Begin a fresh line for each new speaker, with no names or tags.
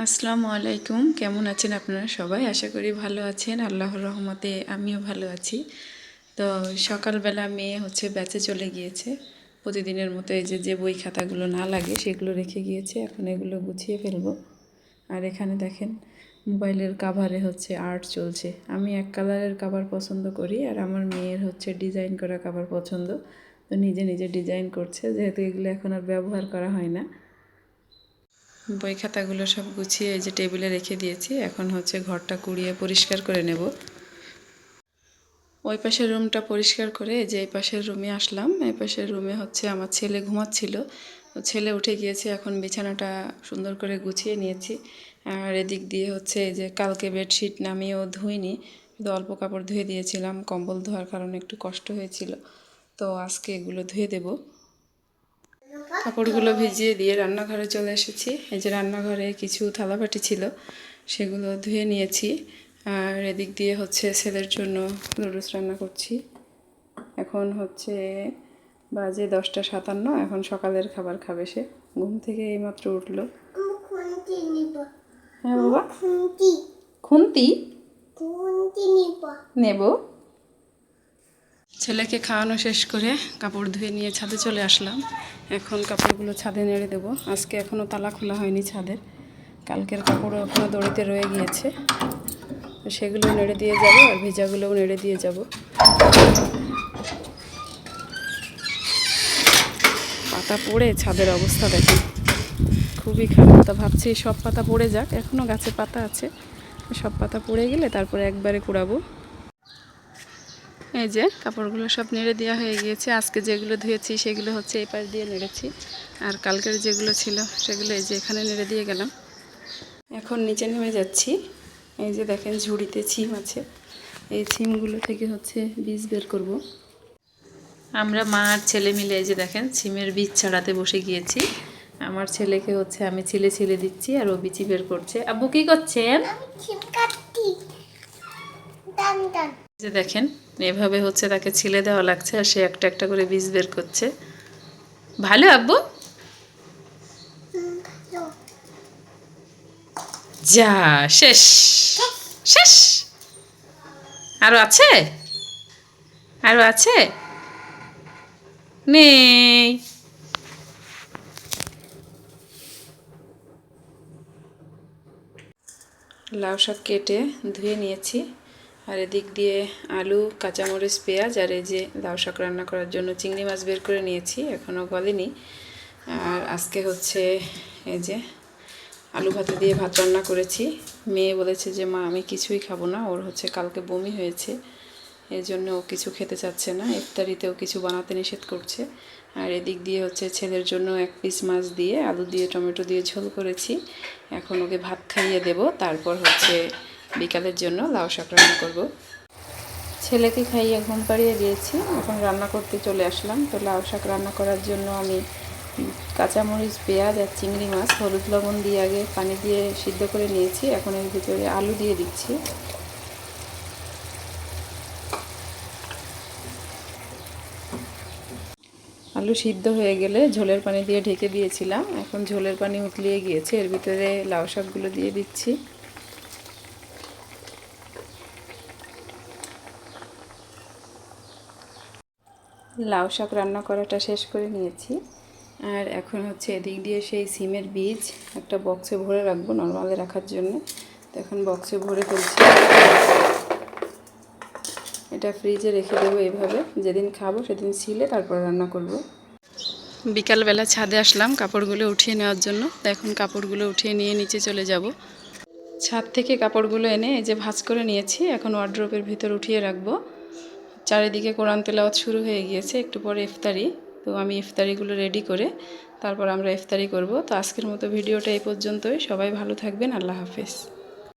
আসসালামু আলাইকুম। কেমন আছেন আপনারা সবাই? আশা করি ভালো আছেন। আল্লাহর রহমতে আমিও ভালো আছি। তো সকালবেলা মেয়ে ব্যাচে চলে গিয়েছে। প্রতিদিনের মতো এই যে বই খাতাগুলো না লাগে সেগুলো রেখে গিয়েছে। এখন এগুলো গুছিয়ে ফেলবো। আর এখানে দেখেন মোবাইলের কাভারে আর্ট চলছে। আমি এক কালারের কাভার পছন্দ করি, আর আমার মেয়ের ডিজাইন করা কাভার পছন্দ। তো নিজে নিজে ডিজাইন করছে, যেহেতু এগুলো এখন আর ব্যবহার করা হয় না। বই খাতাগুলো সব গুছিয়ে এই যে টেবিলে রেখে দিয়েছি। এখন ঘরটা কুড়িয়ে পরিষ্কার করে নেব। ওই পাশের রুমটা পরিষ্কার করে যে এই পাশের রুমে আসলাম। এই পাশের রুমে আমার ছেলে ঘুমাচ্ছিল। ছেলে উঠে গিয়েছে, এখন বিছানাটা সুন্দর করে গুছিয়ে নিয়েছি। আর এদিক দিয়ে এই যে কালকে বেডশিট নামিয়েও ধুইনি, কিন্তু অল্প কাপড় ধুয়ে দিয়েছিলাম। কম্বল ধোয়ার কারণে একটু কষ্ট হয়েছিল, তো আজকে এগুলো ধুয়ে দেবো। কাপড়গুলো ভিজিয়ে দিয়ে রান্নাঘরে চলে এসেছি। এই যে রান্নাঘরে কিছু থালাবাটি ছিল, সেগুলো ধুয়ে নিয়েছি। আর এদিক দিয়ে ছেলের জন্য নুডলস রান্না করছি। এখন বাজে 10টা 57। এখন সকালের খাবার খাবে সে। ঘুম থেকে এইমাত্র উঠলো। হ্যাঁ বাবা, খুন্তি নেব। ছেলেকে খাওয়ানো শেষ করে কাপড় ধুয়ে নিয়ে ছাদে চলে আসলাম। এখন কাপড়গুলো ছাদে নেড়ে দেবো। আজকে এখনও তালা খোলা হয়নি ছাদের। কালকের কাপড়ও এখনও দড়িতে রয়ে গিয়েছে, সেগুলো নেড়ে দিয়ে যাব, আর ভেজাগুলোও নেড়ে দিয়ে যাব। পাতা পড়ে ছাদের অবস্থা দেখেন, খুবই খারাপ। তা ভাবছি সব পাতা পড়ে যাক, এখনও গাছে পাতা আছে, সব পাতা পড়ে গেলে তারপরে একবারে কুড়াবো। এই যে কাপড়গুলো সব নেড়ে দেওয়া হয়ে গিয়েছে। আজকে যেগুলো ধুয়েছি সেগুলো এই পাশ দিয়ে নেড়েছি, আর কালকের যেগুলো ছিল সেগুলো এই যে এখানে নেড়ে দিয়ে গেলাম। এখন নিচে নেমে যাচ্ছি। এই যে দেখেন ঝুড়িতে ছিম আছে, এই ছিমগুলো থেকে বীজ বের করব। আমরা মা আর ছেলে মিলে এই যে দেখেন ছিমের বীজ ছাড়াতে বসে গিয়েছি। আমার ছেলেকে আমি ছিলে ছিলে দিচ্ছি, আর ও বিচি বের করছে। আব্বু কি করছেন? যে দেখেন এভাবে তাকে ছিলে দেওয়া লাগছে, আর সে একটা একটা করে বীজ বের করছে। ভালো আব্বু? যা, শেষ শেষ। আরো আছে, আরো আছে, নেই। লাউ শাক কেটে ধুয়ে নিয়েছি, আর এদিক দিয়ে আলু, কাঁচামরিচ, পেঁয়াজ, আর এই যে লাউ শাক রান্না করার জন্য চিংড়ি মাছ বের করে নিয়েছি, এখনও গলেনি। আর আজকে এই যে আলু ভাতে দিয়ে ভাত রান্না করেছি। মেয়ে বলেছে যে মা আমি কিছুই খাবো না, ওর কালকে বমি হয়েছে, এই জন্য ও কিছু খেতে চাচ্ছে না। ইফতারিতেও কিছু বানাতে নিষেধ করছে। আর এদিক দিয়ে ছেলের জন্য 1 পিস মাছ দিয়ে আলু দিয়ে টমেটো দিয়ে ঝোল করেছি। এখন ওকে ভাত খাইয়ে দেব, তারপর বিকালের জন্য লাউ শাক রান্না করব। ছেলেকে খাইয়ে ঘুম পাড়িয়ে দিয়েছি, এখন রান্না করতে চলে আসলাম। তো লাউ শাক রান্না করার জন্য আমি কাঁচামরিচ, পেঁয়াজ আর চিংড়ি মাছ হলুদ লবণ দিয়ে আগে পানি দিয়ে সিদ্ধ করে নিয়েছি। এখন এর ভিতরে আলু দিয়ে দিচ্ছি। আলু সিদ্ধ হয়ে গেলে ঝোলের পানি দিয়ে ঢেকে দিয়েছিলাম। এখন ঝোলের পানি উতলিয়ে গিয়েছে, এর ভিতরে লাউ শাকগুলো দিয়ে দিচ্ছি। লাউ শাক রান্না করাটা শেষ করে নিয়েছি, আর এখন এদিক দিয়ে সেই সিমের বীজ একটা বক্সে ভরে রাখবো নরমালে রাখার জন্য। তো এখন বক্সে ভরে ফেলছি। এটা ফ্রিজে রেখে দেবো এইভাবে, যেদিন খাবো সেদিন ছিলে তারপর রান্না করব। বিকালবেলা ছাদে আসলাম কাপড়গুলো উঠিয়ে নেওয়ার জন্য। তো এখন কাপড়গুলো উঠিয়ে নিয়ে নিচে চলে যাব। ছাদ থেকে কাপড়গুলো এনে এই যে ভাঁজ করে নিয়েছি, এখন ওয়ার্ড্রোবের ভিতর উঠিয়ে রাখবো। চারিদিকে কোরআন তেলাওয়াত শুরু হয়ে গিয়েছে, একটু পরে ইফতারি। তো আমি ইফতারিগুলো রেডি করে তারপর আমরা ইফতারি করব। তো আজকের মতো ভিডিওটা এই পর্যন্তই। সবাই ভালো থাকবেন। আল্লাহ হাফেজ।